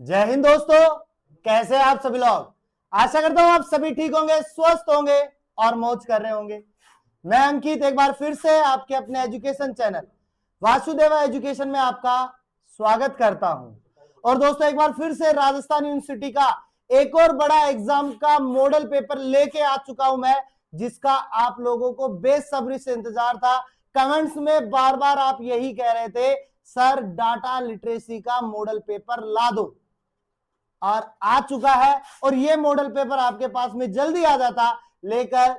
जय हिंद दोस्तों, कैसे हैं आप सभी लोग। आशा करता हूं आप सभी ठीक होंगे, स्वस्थ होंगे और मौज कर रहे होंगे। मैं अंकित एक बार फिर से आपके अपने एजुकेशन चैनल वासुदेवा एजुकेशन में आपका स्वागत करता हूं। और दोस्तों एक बार फिर से राजस्थान यूनिवर्सिटी का एक और बड़ा एग्जाम का मॉडल पेपर लेके आ चुका हूं मैं, जिसका आप लोगों को बेसब्री से इंतजार था। कमेंट्स में बार बार आप यही कह रहे थे, सर डाटा लिटरेसी का मॉडल पेपर ला दो, और आ चुका है। और ये मॉडल पेपर आपके पास में जल्दी आ जाता, लेकर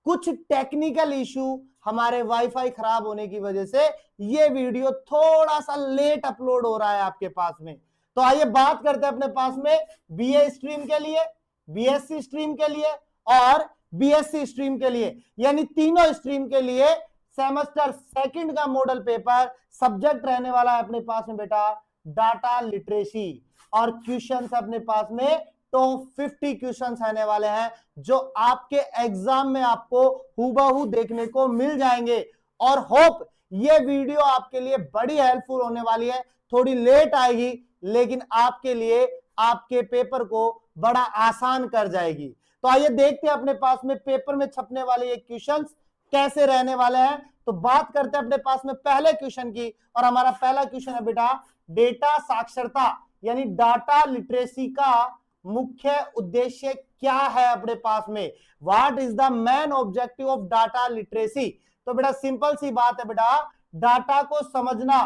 कुछ टेक्निकल इशू, हमारे वाईफाई खराब होने की वजह से ये वीडियो थोड़ा सा लेट अपलोड हो रहा है आपके पास में। तो आइए बात करते हैं अपने पास में बीए स्ट्रीम के लिए, बीएससी स्ट्रीम के लिए और बीएससी स्ट्रीम के लिए, यानी तीनों स्ट्रीम के लिए सेमेस्टर सेकंड का मॉडल पेपर सब्जेक्ट रहने वाला है अपने पास में बेटा डाटा लिटरेसी। और क्वेश्चंस अपने पास में टॉप 50 क्वेश्चंस आने वाले हैं, जो आपके एग्जाम में आपको हूबहू देखने को मिल जाएंगे। और होप ये वीडियो आपके लिए बड़ी हेल्पफुल होने वाली है। थोड़ी लेट आएगी, लेकिन आपके लिए आपके पेपर को बड़ा आसान कर जाएगी। तो आइए देखते हैं अपने पास में पेपर में छपने वाले ये क्वेश्चंस कैसे रहने वाले हैं। तो बात करते हैं अपने पास में पहले क्वेश्चन की, और हमारा पहला क्वेश्चन है बेटा डेटा साक्षरता यानी डाटा लिटरेसी का मुख्य उद्देश्य क्या है अपने पास में। What is the main objective of data literacy. तो बेटा सिंपल सी बात है बेटा, डाटा को समझना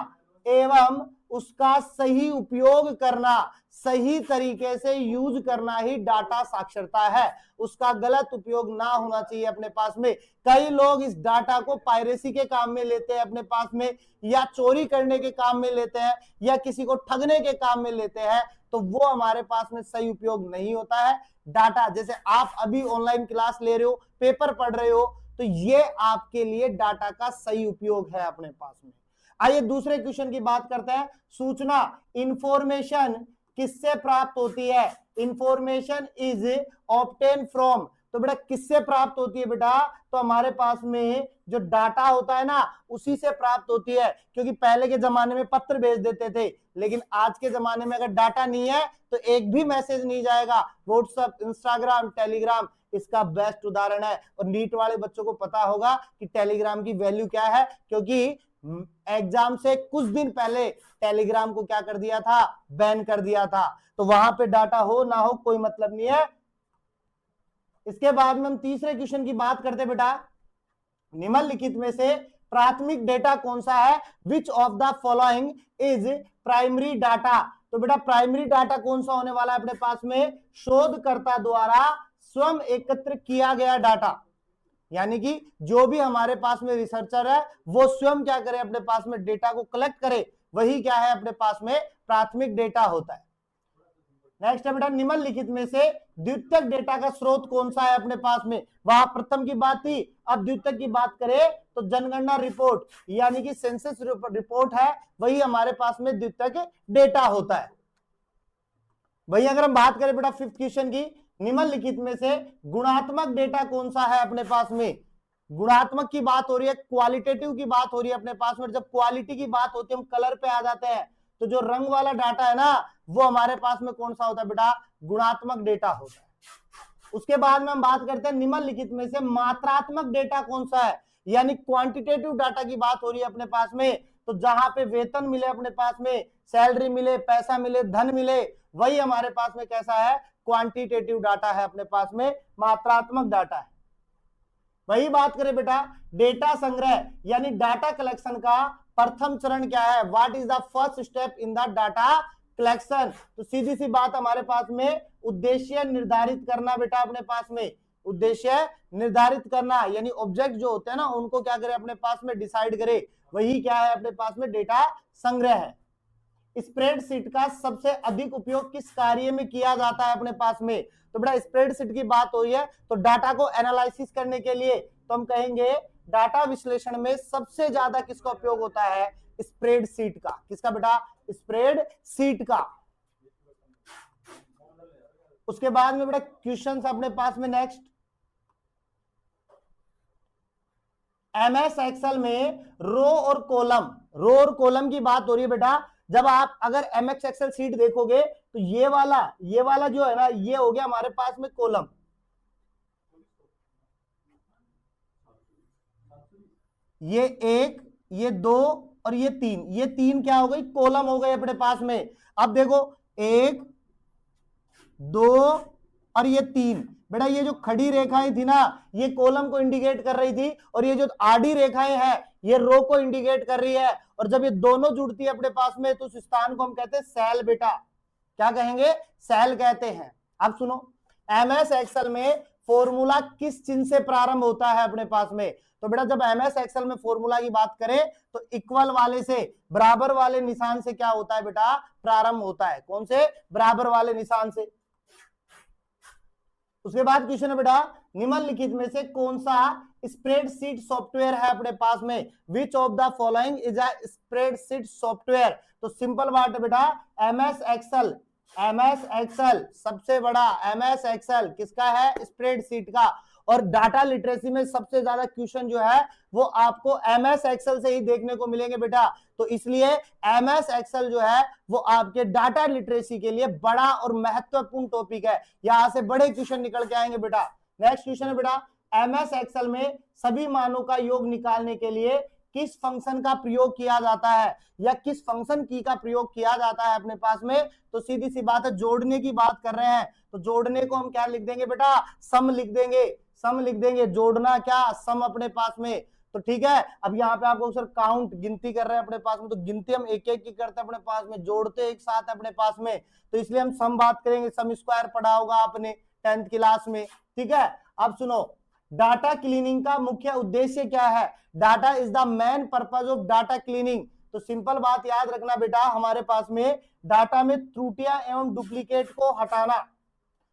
एवं उसका सही उपयोग करना, सही तरीके से यूज करना ही डाटा साक्षरता है। उसका गलत उपयोग ना होना चाहिए अपने पास में। कई लोग इस डाटा को पायरेसी के काम में लेते हैं अपने पास में, या चोरी करने के काम में लेते हैं, या किसी को ठगने के काम में लेते हैं। तो वो हमारे पास में सही उपयोग नहीं होता है। डाटा जैसे आप अभी ऑनलाइन क्लास ले रहे हो, पेपर पढ़ रहे हो, तो ये आपके लिए डाटा का सही उपयोग है अपने पास में। आइए दूसरे क्वेश्चन की बात करते हैं। सूचना इंफॉर्मेशन किससे प्राप्त होती है। Information is obtain from. तो बेटा किससे प्राप्त होती है बेटा, तो हमारे पास में जो डाटा होता है ना, उसी से प्राप्त होती है। क्योंकि पहले के जमाने में पत्र भेज देते थे, लेकिन आज के जमाने में अगर डाटा नहीं है तो एक भी मैसेज नहीं जाएगा। व्हाट्सएप, इंस्टाग्राम, टेलीग्राम इसका बेस्ट उदाहरण है। और नीट वाले बच्चों को पता होगा कि टेलीग्राम की वैल्यू क्या है, क्योंकि एग्जाम से कुछ दिन पहले टेलीग्राम को क्या कर दिया था, बैन कर दिया था। तो वहां पे डाटा हो ना हो कोई मतलब नहीं है। इसके बाद में हम तीसरे क्वेश्चन की बात करते बेटा, निम्नलिखित में से प्राथमिक डेटा कौन सा है। Which of the following is primary data. तो बेटा प्राइमरी डाटा कौन सा होने वाला है अपने पास में, शोधकर्ता द्वारा स्वयं एकत्र किया गया डाटा। यानी कि जो भी हमारे पास में रिसर्चर है वो स्वयं क्या करे, अपने पास में डेटा को कलेक्ट करे, वही क्या है अपने पास में प्राथमिक डेटा होता है। नेक्स्ट है बेटा निम्नलिखित में से द्वितीयक डेटा का स्रोत कौन सा है अपने पास में। वहां प्रथम की बात थी, अब द्वितीयक की बात करें तो जनगणना रिपोर्ट यानी कि सेंसस रिपोर्ट है, वही हमारे पास में द्वितीयक डेटा होता है। वही अगर हम बात करें बेटा फिफ्थ क्वेश्चन की, निम्नलिखित में से गुणात्मक डेटा कौन सा है अपने पास में। गुणात्मक की बात हो रही है, क्वालिटेटिव की बात हो रही है अपने पास में। जब क्वालिटी की बात होती है हम कलर पे आ जाते हैं, तो जो रंग वाला डाटा है ना, वो हमारे पास में कौन सा होता है बेटा, गुणात्मक डेटा होता है। उसके बाद में हम बात करते हैं निम्नलिखित में से मात्रात्मक डेटा कौन सा है, यानी क्वांटिटेटिव डाटा की बात हो रही है अपने पास में। तो जहां पे वेतन मिले अपने पास में, सैलरी मिले, पैसा मिले, धन मिले, वही हमारे पास में कैसा है, क्वांटिटेटिव डाटा है अपने पास में, मात्रात्मक डाटा है। वही बात करें बेटा डेटा संग्रह यानी डाटा कलेक्शन का प्रथम चरण क्या है, what is the first step in the data collection. तो सीधी सी बात हमारे पास में उद्देश्य निर्धारित करना बेटा अपने पास में, उद्देश्य निर्धारित करना यानी ऑब्जेक्ट जो होते हैं ना उनको क्या करे अपने पास में डिसाइड करे, वही क्या है अपने पास में डेटा संग्रह है। स्प्रेडशीट का सबसे अधिक उपयोग किस कार्य में किया जाता है अपने पास में। तो बेटा स्प्रेडशीट की बात हो रही है तो डाटा को एनालिसिस करने के लिए तो हम कहेंगे डाटा विश्लेषण में सबसे ज्यादा किसका उपयोग होता है, स्प्रेडशीट का। किसका बेटा, स्प्रेडशीट का। उसके बाद में बेटा क्वेश्चंस अपने पास में नेक्स्ट, एमएस एक्सेल में रो और कॉलम की बात हो रही है बेटा। जब आप अगर एमएस एक्सेल शीट देखोगे तो ये वाला जो है ना, ये हो गया हमारे पास में कॉलम, ये 1, ये 2 और ये 3, ये 3 क्या हो गई, कॉलम हो गए अपने पास में। अब देखो 1, 2 और ये 3, बेटा ये जो खड़ी रेखाएं थी ना, ये कॉलम को इंडिकेट कर रही थी, और ये जो आड़ी रेखाएं हैं ये रो को इंडिकेट कर रही है। और जब ये दोनों जुड़ती है अपने पास में तो उस स्थान को हम कहते हैं सेल। बेटा क्या कहेंगे, सेल कहते हैं। अब सुनो, एमएस एक्सेल में फॉर्मूला किस चिन्ह से प्रारंभ होता है अपने पास में, तो बेटा जब एमएस एक्सेल में फॉर्मूला की बात करें तो इक्वल वाले से, बराबर वाले निशान से क्या होता है बेटा, प्रारंभ होता है। कौन से, बराबर वाले निशान से। उसके बाद क्वेश्चन है बेटा, निम्नलिखित में से कौन सा स्प्रेडशीट सॉफ्टवेयर है अपने पास में, which of the following is a spreadsheet software. तो सिंपल बात है बेटा, एमएस एक्सेल, एमएस एक्सेल सबसे बड़ा, एमएस एक्सेल किसका है, स्प्रेडशीट का। और डाटा लिटरेसी में सबसे ज्यादा क्वेश्चन जो है वो आपको एमएस एक्सेल से ही देखने को मिलेंगे बेटा। तो इसलिए एमएस एक्सेल जो है वो आपके डाटा लिटरेसी के लिए बड़ा और महत्वपूर्ण टॉपिक है, यहां से बड़े क्वेश्चन निकल के आएंगे बेटा। नेक्स्ट क्वेश्चन है बेटा, एमएस एक्सेल में सभी मानों का योग निकालने के लिए किस फंक्शन का प्रयोग किया जाता है, या किस फंक्शन की का प्रयोग किया जाता है अपने पास में। तो सीधी सी बात है, जोड़ने की बात कर रहे हैं तो जोड़ने को हम क्या लिख देंगे बेटा, सम लिख देंगे, सम लिख देंगे। जोड़ना क्या, सम अपने पास में। तो ठीक है, अब यहाँ पे आपको सर काउंट, गिनती कर रहे हैं अपने पास में, तो गिनती हम एक एक की करते हैं अपने पास में, जोड़ते एक साथ अपने पास में, तो इसलिए हम सम बात करेंगे। सम स्क्वायर पढ़ा होगा आपने 10th क्लास में, ठीक है। अब सुनो, डाटा क्लीनिंग का मुख्य उद्देश्य क्या है, data is the main purpose of data cleaning. तो सिंपल बात याद रखना बेटा, हमारे पास में डाटा में त्रुटियां एवं डुप्लीकेट को हटाना।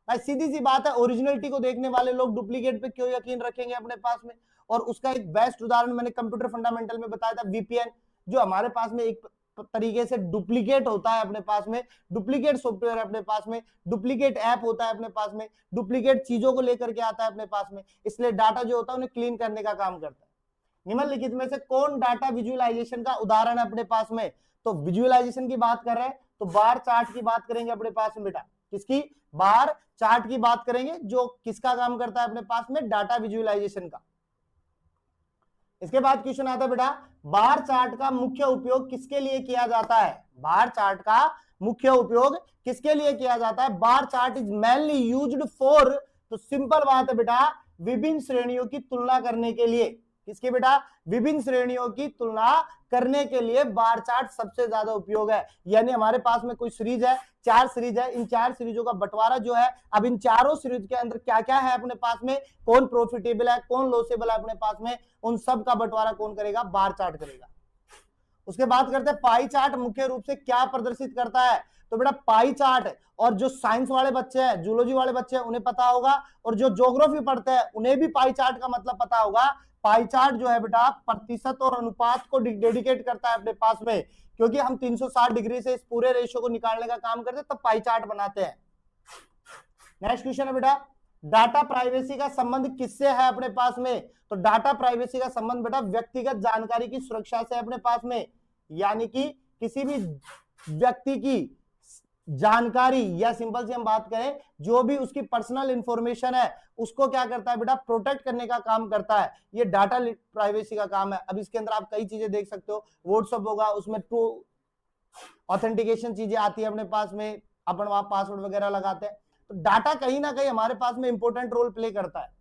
भाई सीधी सी बात है, ओरिजिनलिटी को देखने वाले लोग डुप्लीकेट पे क्यों यकीन रखेंगे अपने पास में। और उसका एक बेस्ट उदाहरण मैंने कंप्यूटर फंडामेंटल में बताया था, वीपीएन, जो हमारे पास में एक तरीके से डुप्लीकेट होता है अपने पास में, डुप्लीकेट सॉफ्टवेयर अपने पास में, डुप्लीकेट ऐप होता है अपने पास में, डुप्लीकेट चीजों को लेकर के आता है अपने पास में। इसलिए डाटा जो होता है उन्हें क्लीन करने का काम करता है। निम्नलिखित में से कौन डाटा विजुअलाइजेशन का उदाहरण है अपने पास में। तो विजुअलाइजेशन की बात कर रहे हैं तो बार चार्ट की बात करेंगे अपने पास में बेटा, किसकी, बार चार्ट की बात करेंगे, जो किसका काम करता है अपने पास में, डाटा विजुअलाइजेशन का। इसके बाद क्वेश्चन आता है बेटा, बार चार्ट का मुख्य उपयोग किसके लिए किया जाता है, बार चार्ट का मुख्य उपयोग किसके लिए किया जाता है। Bar chart is mainly used for, तो सिंपल बात है बेटा, विभिन्न श्रेणियों की तुलना करने के लिए। किसके बेटा, विभिन्न श्रेणियों की तुलना करने के लिए बार चार्ट सबसे ज्यादा उपयोग है। यानी हमारे पास में कोई सीरीज है, 4 सीरीज है, इन 4 सीरीजों का बंटवारा जो है, अब इन चारों सीरीज के अंदर क्या क्या है अपने पास में, कौन प्रॉफिटेबल है, कौन लॉसेबल है अपने पास में, उन सब का बंटवारा कौन करेगा, बार चार्ट करेगा। उसके बाद करते हैं पाई चार्ट मुख्य रूप से क्या प्रदर्शित करता है। तो बेटा पाई चार्ट, और जो साइंस वाले बच्चे हैं, जूलॉजी वाले बच्चे हैं, उन्हें पता होगा, और जो ज्योग्राफी पढ़ते हैं उन्हें भी पाई चार्ट का मतलब पता होगा। पाई चार्ट जो है बेटा प्रतिशत और अनुपात को डेडिकेट करता है अपने पास में, क्योंकि हम 360 डिग्री से इस पूरे रेशियो को निकालने का काम करते हैं, तब पाई चार्ट बनाते हैं। नेक्स्ट क्वेश्चन है बेटा, डाटा प्राइवेसी का संबंध किससे है अपने पास में। तो डाटा प्राइवेसी का संबंध बेटा व्यक्तिगत जानकारी की सुरक्षा से अपने पास में, यानी कि किसी भी व्यक्ति की जानकारी, या सिंपल से हम बात करें जो भी उसकी पर्सनल इंफॉर्मेशन है उसको क्या करता है बेटा, प्रोटेक्ट करने का काम करता है। ये डाटा प्राइवेसी का काम है। अब इसके अंदर आप कई चीजें देख सकते हो, व्हाट्सएप होगा, उसमें टू ऑथेंटिकेशन चीजें आती है अपने पास में, अपन वहां पासवर्ड वगैरह लगाते हैं। तो डाटा कहीं ना कहीं हमारे पास में इंपॉर्टेंट रोल प्ले करता है।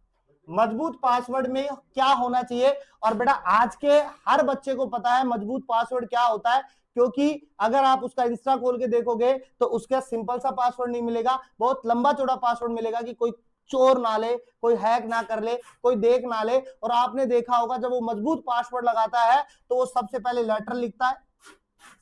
मजबूत पासवर्ड में क्या होना चाहिए, और बेटा आज के हर बच्चे को पता है मजबूत पासवर्ड क्या होता है, क्योंकि अगर आप उसका इंस्टा खोल के देखोगे तो उसका सिंपल सा पासवर्ड नहीं मिलेगा, बहुत लंबा चौड़ा पासवर्ड मिलेगा कि कोई चोर ना ले, कोई हैक ना कर ले, कोई देख ना ले। और आपने देखा होगा जब वो मजबूत पासवर्ड लगाता है तो वो सबसे पहले लेटर लिखता है,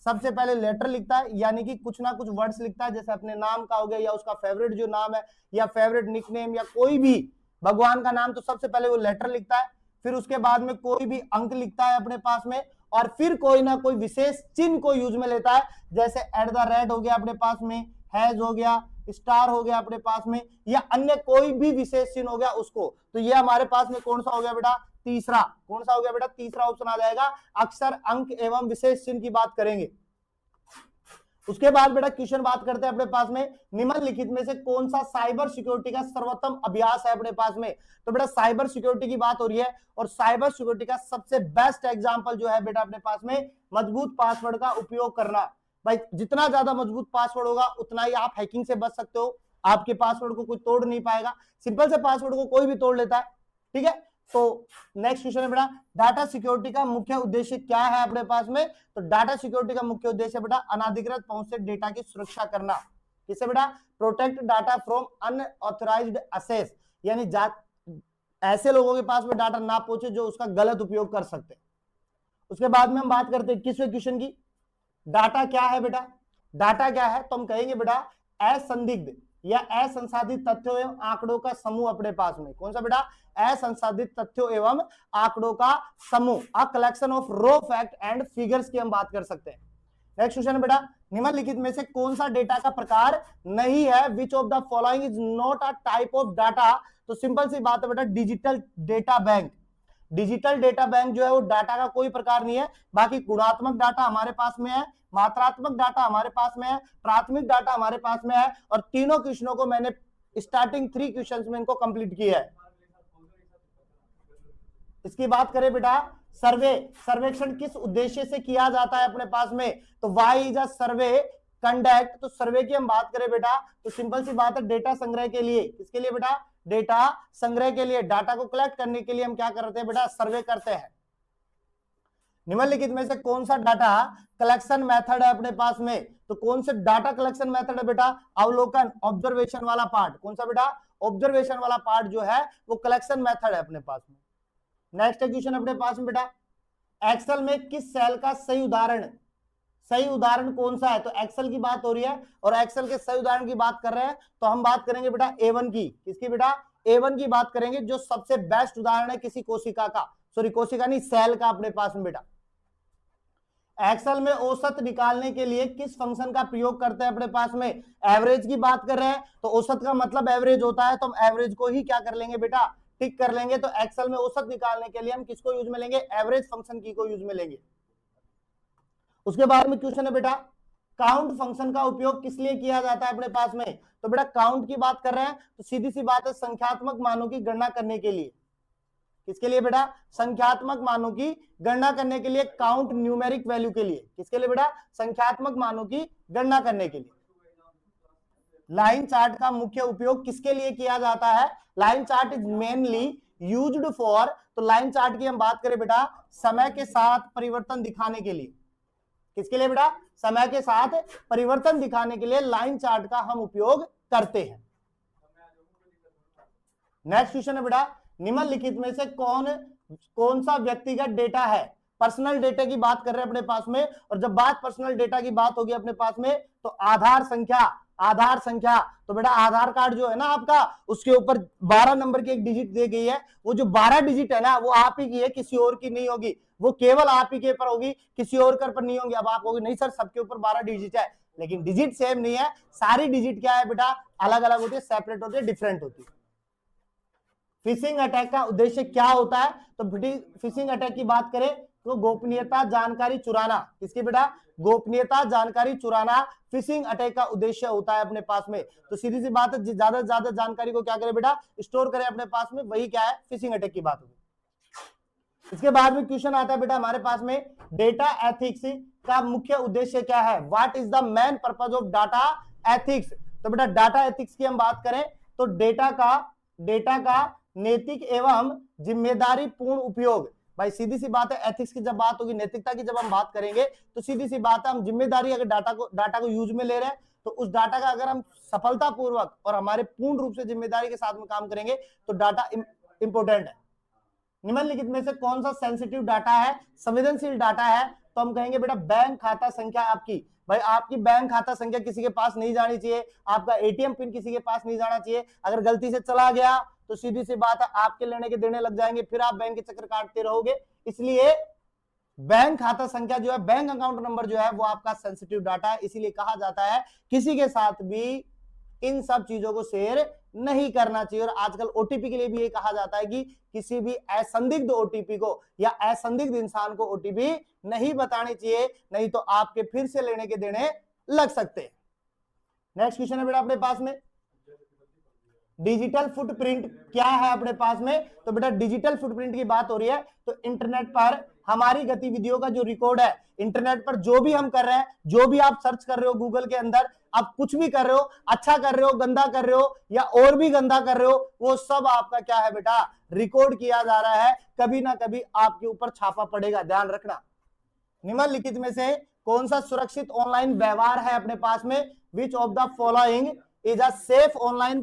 सबसे पहले लेटर लिखता है, यानी कि कुछ ना कुछ वर्ड्स लिखता है, जैसे अपने नाम का हो गया, या उसका फेवरेट जो नाम है, या फेवरेट निकनेम, या कोई भी भगवान का नाम, तो सबसे पहले वो लेटर लिखता है। फिर उसके बाद में कोई भी अंक लिखता है अपने पास में, और फिर कोई ना कोई विशेष चिन्ह को यूज में लेता है, जैसे @ हो गया अपने पास में, हैज हो गया, स्टार हो गया अपने पास में, या अन्य कोई भी विशेष चिन्ह हो गया उसको। तो ये हमारे पास में कौन सा हो गया बेटा, तीसरा। कौन सा हो गया बेटा, तीसरा ऑप्शन आ जाएगा। अक्षर, अंक एवं विशेष चिन्ह की बात करेंगे। उसके बाद बेटा क्वेश्चन बात करते हैं अपने पास में, निम्नलिखित में से कौन सा साइबर सिक्योरिटी का सर्वोत्तम अभ्यास है अपने पास में। तो बेटा साइबर सिक्योरिटी की बात हो रही है, और साइबर सिक्योरिटी का सबसे बेस्ट एग्जांपल जो है बेटा अपने पास में मजबूत पासवर्ड का उपयोग करना। भाई जितना ज्यादा मजबूत पासवर्ड होगा उतना ही आप हैकिंग से बच सकते हो, आपके पासवर्ड को कोई तोड़ नहीं पाएगा, सिंपल से पासवर्ड को कोई भी तोड़ लेता है, ठीक है। तो नेक्स्ट क्वेश्चन है बेटा, डाटा सिक्योरिटी का मुख्य उद्देश्य क्या है अपने पास में। तो डाटा सिक्योरिटी का मुख्य उद्देश्य बेटा अनाधिकृत पहुंच से डेटा की सुरक्षा करना। किसे बेटा, protect data from unauthorized access, यानी ऐसे लोगों के पास में डाटा ना पहुंचे जो उसका गलत उपयोग कर सकते हैं। उसके बाद में हम बात करते हैं 21वें क्वेश्चन की, डाटा क्या है बेटा। डाटा क्या है, तो हम कहेंगे बेटा असंदिग्ध या असंसाधित तथ्यों एवं आंकड़ों का समूह अपने पास में। कौन सा बेटा, असंसाधित तथ्यों एवं आंकड़ों का समूह, a collection of raw fact and figures की हम बात कर सकते हैं। नेक्स्ट क्वेश्चन बेटा, निम्नलिखित में से कौन सा डेटा का प्रकार नहीं है, which of the following is not a type of data. तो सिंपल सी बात है बेटा, digital data bank. Digital data bank जो है वो डाटा का कोई प्रकार नहीं है, बाकी गुणात्मक डाटा हमारे पास में है, मात्रात्मक डाटा हमारे पास में है, प्राथमिक डाटा हमारे पास में है, और तीनों क्वेश्चनों को मैंने स्टार्टिंग 3 क्वेश्चंस में इनको कंप्लीट किया है। इसकी बात करें बेटा, सर्वेक्षण किस उद्देश्य से किया जाता है अपने पास में। तो why is a survey conduct. तो सर्वे की हम बात करें बेटा, तो सिंपल सी बात है, डेटा संग्रह के लिए। किसके लिए बेटा, डेटा संग्रह के लिए, डाटा को कलेक्ट करने के लिए हम क्या करते हैं बेटा, सर्वे करते हैं। निम्नलिखित में से कौन सा डाटा कलेक्शन मेथड है अपने पास में। तो कौन से डाटा कलेक्शन मेथड है बेटा, अवलोकन, ऑब्जर्वेशन वाला पार्ट। कौन सा बेटा, ऑब्जर्वेशन वाला पार्ट जो है वो कलेक्शन मेथड है अपने पास में। नेक्स्ट क्वेश्चन अपने पास में बेटा, एक्सेल में किस सेल का सही उदाहरण कौन सा है। तो एक्सेल की बात हो रही है, और एक्सेल के सही उदाहरण की बात कर रहे हैं, तो हम बात करेंगे बेटा A1 की। किसकी बेटा, A1 की बात करेंगे, जो सबसे बेस्ट उदाहरण है किसी कोशिका का, सॉरी कोशिका नहीं, सेल का अपने पास में बेटा। एक्सेल में औसत निकालने के लिए किस फंक्शन का प्रयोग करते हैं अपने पास में, एवरेज की बात कर रहे हैं, तो औसत का मतलब एवरेज होता है, तो हम एवरेज को ही क्या कर लेंगे बेटा, टिक कर लेंगे। तो एक्सेल में औसत निकालने के लिए हम किसको यूज में लेंगे, एवरेज फंक्शन की को यूज में लेंगे। उसके बाद में क्वेश्चन है बेटा, काउंट फंक्शन का उपयोग किस लिए किया जाता है अपने पास में। तो बेटा काउंट की बात कर रहे हैं, तो सीधी सी बात है, संख्यात्मक मानों की गणना करने के लिए। किसके लिए बेटा, संख्यात्मक मानों की गणना करने के लिए, काउंट न्यूमेरिक वैल्यू के लिए। किसके लिए बेटा, संख्यात्मक मानों की गणना करने के लिए। लाइन चार्ट का मुख्य उपयोग किसके लिए किया जाता है, line chart is mainly used for. तो लाइन चार्ट की हम बात करें बेटा, समय के साथ परिवर्तन दिखाने के लिए। किसके लिए बेटा, समय के साथ परिवर्तन दिखाने के लिए लाइन चार्ट का हम उपयोग करते हैं। नेक्स्ट क्वेश्चन है बेटा, निम्नलिखित में से कौन सा व्यक्तिगत डेटा है। पर्सनल डेटा की बात कर रहे हैं अपने पास में, और जब बात पर्सनल डेटा की बात होगी अपने पास में, तो आधार संख्या। तो बेटा आधार कार्ड जो है ना आपका, उसके ऊपर 12 नंबर की एक डिजिट दी गई है, वो जो 12 डिजिट है ना, वो आप ही की है, किसी और की नहीं होगी, वो केवल आप ही के ऊपर होगी, किसी और के ऊपर नहीं होगी। अब आप होगी नहीं सर सबके ऊपर 12 डिजिट है, लेकिन डिजिट सेम नहीं है, सारी डिजिट क्या है बेटा, अलग अलग होती है, सेपरेट होती है, डिफरेंट होती है। फिशिंग अटैक का उद्देश्य क्या होता है। तो फिशिंग अटैक की बात करें तो गोपनीयता जानकारी चुराना। किसकी बेटा, गोपनीयता जानकारी चुराना फिशिंग अटैक का उद्देश्य होता है अपने पास में। तो सीधी सी बात है, ज्यादा से ज्यादा जानकारी को क्या करें बेटा, स्टोर करें अपने पास में, वही क्या है, फिशिंग अटैक की बात होगी। इसके बाद में क्वेश्चन आता है बेटा हमारे पास में, डेटा एथिक्स का मुख्य उद्देश्य क्या है, what is the main purpose of data ethics. तो बेटा डाटा एथिक्स की हम बात करें तो डेटा का नैतिक एवं जिम्मेदारी पूर्ण उपयोग। भाई सीधी सी बात है, एथिक्स की जब बात होगी, नैतिकता की जब हम बात करेंगे, तो सीधी सी बात है, हम जिम्मेदारी अगर डाटा को यूज में ले रहे हैं, तो उस डाटा का अगर हम सफलतापूर्वक और हमारे पूर्ण रूप से जिम्मेदारी के साथ में काम करेंगे, तो डाटा इंपोर्टेंट है। निम्नलिखित में से कौन सा सेंसिटिव डाटा है, संवेदनशील डाटा है। तो हम कहेंगे बेटा बैंक खाता संख्या आपकी। भाई आपकी बैंक खाता संख्या किसी के पास नहीं जानी चाहिए, आपका एटीएम पिन किसी के पास नहीं जाना चाहिए। अगर गलती से चला गया तो सीधी सी बात है, आपके लेने के देने लग जाएंगे, फिर आप बैंक के चक्कर काटते रहोगे। इसलिए बैंक खाता संख्या जो है, बैंक अकाउंट नंबर जो है, वो आपका सेंसिटिव डाटा है। इसीलिए कहा जाता है किसी के साथ भी इन सब चीजों को शेयर नहीं करना चाहिए। और आजकल ओटीपी के लिए भी ये कहा जाता है कि किसी भी असंदिग्ध ओटीपी को या असंदिग्ध इंसान को ओटीपी नहीं बतानी चाहिए, नहीं तो आपके फिर से लेने के देने लग सकते हैं। नेक्स्ट क्वेश्चन है बेटा अपने पास में, डिजिटल फुटप्रिंट क्या है अपने पास में। तो बेटा डिजिटल फुटप्रिंट की बात हो रही है तो इंटरनेट पर हमारी गतिविधियों का जो रिकॉर्ड है, इंटरनेट पर जो भी हम कर रहे हैं, जो भी आप सर्च कर रहे हो गूगल के अंदर, आप कुछ भी कर रहे हो, अच्छा कर रहे हो, गंदा कर रहे हो या और भी गंदा कर रहे हो, वो सब आपका क्या है बेटा, रिकॉर्ड किया जा रहा है। कभी ना कभी आपके ऊपर छापा पड़ेगा, ध्यान रखना। निम्नलिखित में से कौन सा सुरक्षित ऑनलाइन व्यवहार है अपने पास में, which of the following is a safe online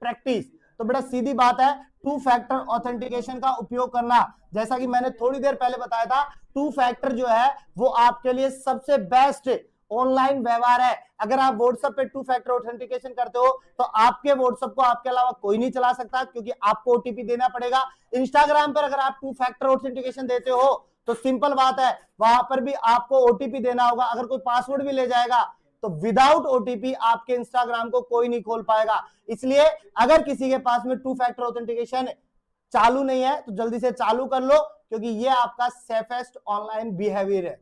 practice. तो बेटा सीधी बात है, टू फैक्टर ऑथेंटिकेशन का उपयोग करना। जैसा कि मैंने थोड़ी देर पहले बताया था, टू फैक्टर जो है वो आपके लिए सबसे बेस्ट ऑनलाइन व्यवहार है। अगर आप व्हाट्सएप पे टू फैक्टर ऑथेंटिकेशन करते हो तो आपके व्हाट्सएप को आपके अलावा कोई नहीं चला सकता, क्योंकि आपको ओटीपी देना पड़ेगा। इंस्टाग्राम पर अगर आप टू फैक्टर ऑथेंटिकेशन देते हो तो सिंपल बात है, वहां पर भी आपको ओटीपी देना होगा। अगर कोई पासवर्ड भी ले जाएगा तो विदाउट ओटीपी आपके इंस्टाग्राम को कोई नहीं खोल पाएगा। इसलिए अगर किसी के पास में टू फैक्टर ऑथेंटिकेशन चालू नहीं है तो जल्दी से चालू कर लो, क्योंकि ये आपका सेफेस्ट ऑनलाइन बिहेवियर है।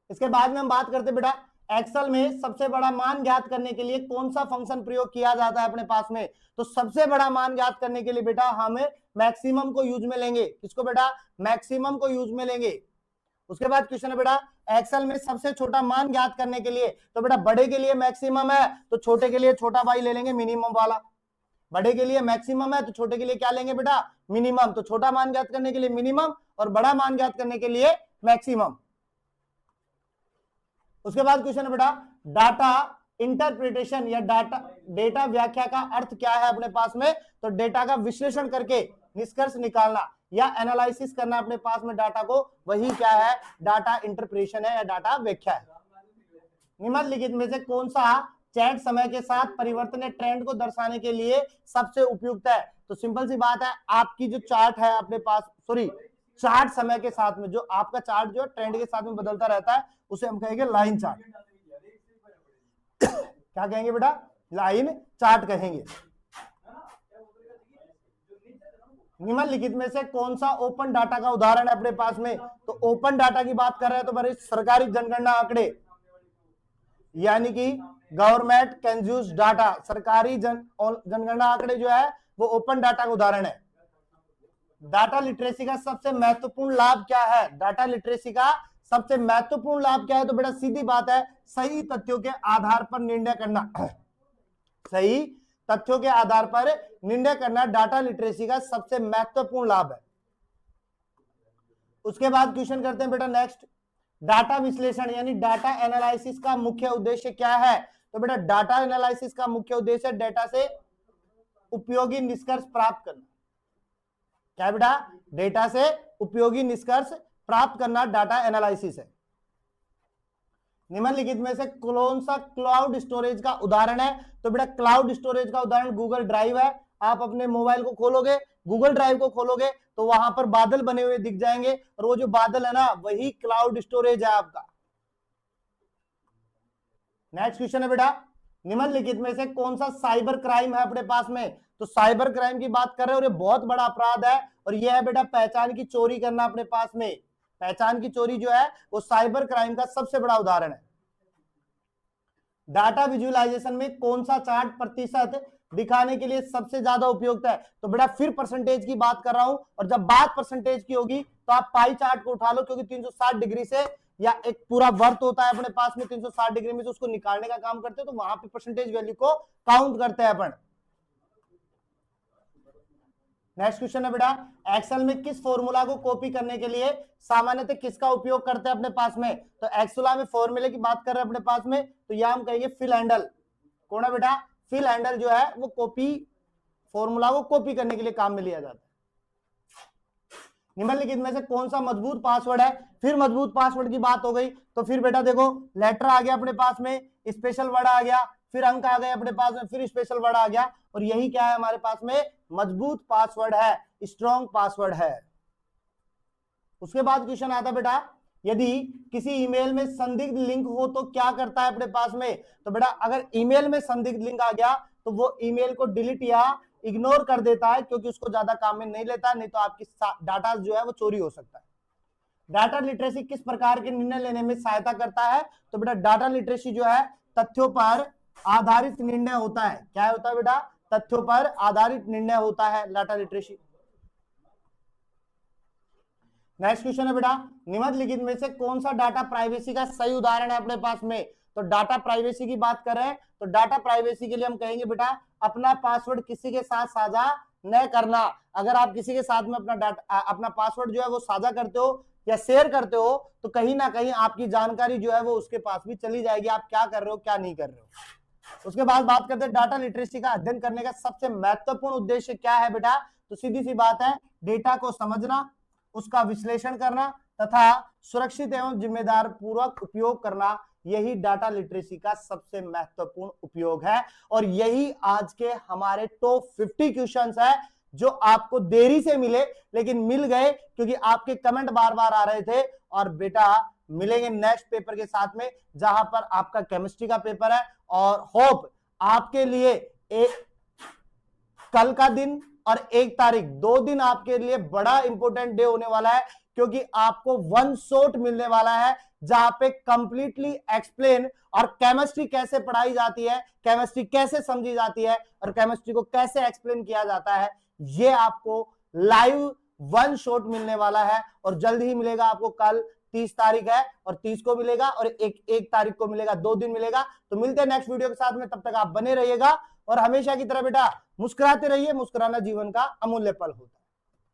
इसके बाद में हम बात करते बेटा, एक्सेल में सबसे बड़ा मान ज्ञात करने के लिए कौन सा फंक्शन प्रयोग किया जाता है अपने पास में। तो सबसे बड़ा मान ज्ञात करने के लिए बेटा हमें मैक्सिमम को यूज में लेंगे। किसको बेटा, मैक्सिमम को यूज में लेंगे। उसके बाद क्वेश्चन है बेटा, एक्सेल में सबसे छोटा मान ज्ञात करने के लिए, तो बेटा बड़े के लिए मैक्सिमम है तो छोटे के लिए छोटा वाई ले लेंगे, मिनिमम वाला। बड़े के लिए मैक्सिमम है तो छोटे के लिए क्या लेंगे बेटा, मिनिमम। तो छोटा मान ज्ञात करने के लिए मिनिमम और बड़ा मान ज्ञात करने के लिए मैक्सिमम। उसके बाद क्वेश्चन है बेटा, डाटा इंटरप्रिटेशन या डेटा व्याख्या का अर्थ क्या है अपने पास में। तो डेटा का विश्लेषण करके निष्कर्ष निकालना या एनालिसिस करना अपने पास में डाटा को, वही क्या है, डाटा इंटरप्रिटेशन है या डाटा व्याख्या है। निम्नलिखित में से कौन सा चैट समय के साथ परिवर्तन ट्रेंड को दर्शाने के लिए सबसे उपयुक्त है। तो सिंपल सी बात है, आपकी जो चार्ट है अपने पास, सॉरी चार्ट समय के साथ में, जो आपका चार्ट जो ट्रेंड के साथ में बदलता रहता है उसे हम कहेंगे लाइन चार्ट। क्या कहेंगे बेटा, लाइन चार्ट कहेंगे। निम्नलिखित में से कौन सा ओपन डाटा का उदाहरण है अपने पास में। तो ओपन डाटा की बात कर रहे हैं तो बड़े सरकारी जनगणना आंकड़े, यानी कि गवर्नमेंट कंज्यूस डाटा, सरकारी जनगणना आंकड़े जो है वो ओपन डाटा का उदाहरण है। डाटा लिटरेसी का सबसे महत्वपूर्ण लाभ क्या है, डाटा लिटरेसी का सबसे महत्वपूर्ण लाभ क्या है। तो बेटा सीधी बात है, सही तथ्यों के आधार पर निर्णय करना। सही तथ्यों के आधार पर निर्णय करना डाटा लिटरेसी का सबसे महत्वपूर्ण लाभ है। उसके बाद क्वेश्चन करते हैं बेटा नेक्स्ट, डाटा विश्लेषण यानी डाटा एनालिसिस का मुख्य उद्देश्य क्या है। तो बेटा डाटा एनालिसिस का मुख्य उद्देश्य डेटा से उपयोगी निष्कर्ष प्राप्त करना। क्या बेटा, डेटा से उपयोगी निष्कर्ष प्राप्त करना डाटा एनालिसिस है। निम्नलिखित में से कौन सा क्लाउड स्टोरेज का उदाहरण है। तो बेटा क्लाउड स्टोरेज का उदाहरण गूगल ड्राइव है। आप अपने मोबाइल को खोलोगे, गूगल ड्राइव को खोलोगे तो वहां पर बादल बने हुए दिख जाएंगे, और वो जो बादल है ना वही क्लाउड स्टोरेज है आपका। नेक्स्ट क्वेश्चन है बेटा, निम्नलिखित में से कौन सा साइबर क्राइम है अपने पास में। तो साइबर क्राइम की बात कर रहे हैं और ये बहुत बड़ा अपराध है, और ये है बेटा पहचान की चोरी करना अपने पास में। पहचान की चोरी जो है वो साइबर क्राइम का सबसे बड़ा उदाहरण है। डाटा विजुअलाइजेशन में कौन सा चार्ट प्रतिशत दिखाने के लिए सबसे ज्यादा उपयुक्त है। तो बेटा फिर परसेंटेज की बात कर रहा हूं, और जब बात परसेंटेज की होगी तो आप पाई चार्ट को उठा लो, क्योंकि 360 डिग्री से, या एक पूरा वर्त होता है अपने पास में 360 डिग्री में, से उसको निकालने का काम करते हैं, तो वहां पे परसेंटेज वैल्यू को काउंट करते हैं अपन। नेक्स्ट क्वेश्चन है बेटा, एक्सेल में किस फॉर्मूला को कॉपी करने के लिए सामान्यतः किसका उपयोग करते हैं अपने पास में। तो एक्सेल में फॉर्मूले की बात कर रहे हैं अपने पास में, तो यह हम कहेंगे फिल हैंडल। कौन है बेटा, फिल हैंडल जो है वो कॉपी, फॉर्मूला को कॉपी करने के लिए काम में लिया जाता है। निम्नलिखित में से कौन सा मजबूत पासवर्ड है। फिर मजबूत पासवर्ड की बात हो गई तो फिर बेटा देखो, लेटर आ गया अपने पास में, स्पेशल वर्ड आ गया, फिर अंक आ गए अपने पास में, फिर स्पेशल वर्ड आ गया, और यही क्या है हमारे पास में, मजबूत पासवर्ड है, स्ट्रॉन्ग पासवर्ड है। उसके बाद क्वेश्चन आता बेटा, यदि किसी ईमेल में संदिग्ध लिंक हो तो क्या करता है अपने पास में। तो बेटा अगर ईमेल में संदिग्ध लिंक आ गया तो वो ईमेल को डिलीट या इग्नोर कर देता है, क्योंकि उसको ज्यादा काम में नहीं लेता, नहीं तो आपकी डाटा जो है वो चोरी हो सकता है। डाटा लिटरेसी किस प्रकार के निर्णय लेने में सहायता करता है? तो बेटा डाटा लिटरेसी जो है तथ्यों पर आधारित निर्णय होता है। क्या होता है बेटा? तथ्यों पर आधारित निर्णय होता है डाटा लिटरेसी। नेक्स्ट क्वेश्चन है बेटा, निम्नलिखित में से कौन सा डाटा प्राइवेसी का सही उदाहरण है अपने पास में? तो डाटा प्राइवेसी की बात कर रहे हैं, तो डाटा प्राइवेसी के लिए हम कहेंगे बेटा अपना पासवर्ड किसी के साथ साझा न करना। अगर आप किसी के साथ में अपना पासवर्ड जो है वो साझा करते हो या शेयर करते हो तो कहीं ना कहीं आपकी जानकारी जो है वो उसके पास भी चली जाएगी, आप क्या कर रहे हो क्या नहीं कर रहे हो। उसके बाद बात करते हैं डाटा लिटरेसी का अध्ययन करने का सबसे महत्वपूर्ण उद्देश्य क्या है बेटा? तो सीधी सी बात है, डेटा को समझना, उसका विश्लेषण करना तथा सुरक्षित एवं जिम्मेदार पूर्वक उपयोग करना, यही डाटा लिटरेसी का सबसे महत्वपूर्ण उपयोग है। और यही आज के हमारे टॉप 50 क्वेश्चंस है जो आपको देरी से मिले लेकिन मिल गए, क्योंकि आपके कमेंट बार बार आ रहे थे। और बेटा मिलेंगे नेक्स्ट पेपर के साथ में जहां पर आपका केमिस्ट्री का पेपर है, और होप आपके लिए कल का दिन और 1 तारीख 2 दिन आपके लिए बड़ा इंपॉर्टेंट डे होने वाला है, क्योंकि आपको वन शॉट मिलने वाला है जहां पे कंप्लीटली एक्सप्लेन और केमिस्ट्री कैसे पढ़ाई जाती है, केमिस्ट्री कैसे समझी जाती है और केमिस्ट्री को कैसे एक्सप्लेन किया जाता है, ये आपको लाइव वन शॉट मिलने वाला है। और जल्द ही मिलेगा आपको, कल 30 तारीख है और 30 को मिलेगा और 1 तारीख को मिलेगा, 2 दिन मिलेगा। तो मिलते हैं नेक्स्ट वीडियो के साथ में, तब तक आप बने रहिएगा और हमेशा की तरह बेटा मुस्कुराते रहिए, मुस्कुराना जीवन का अमूल्य पल होता है।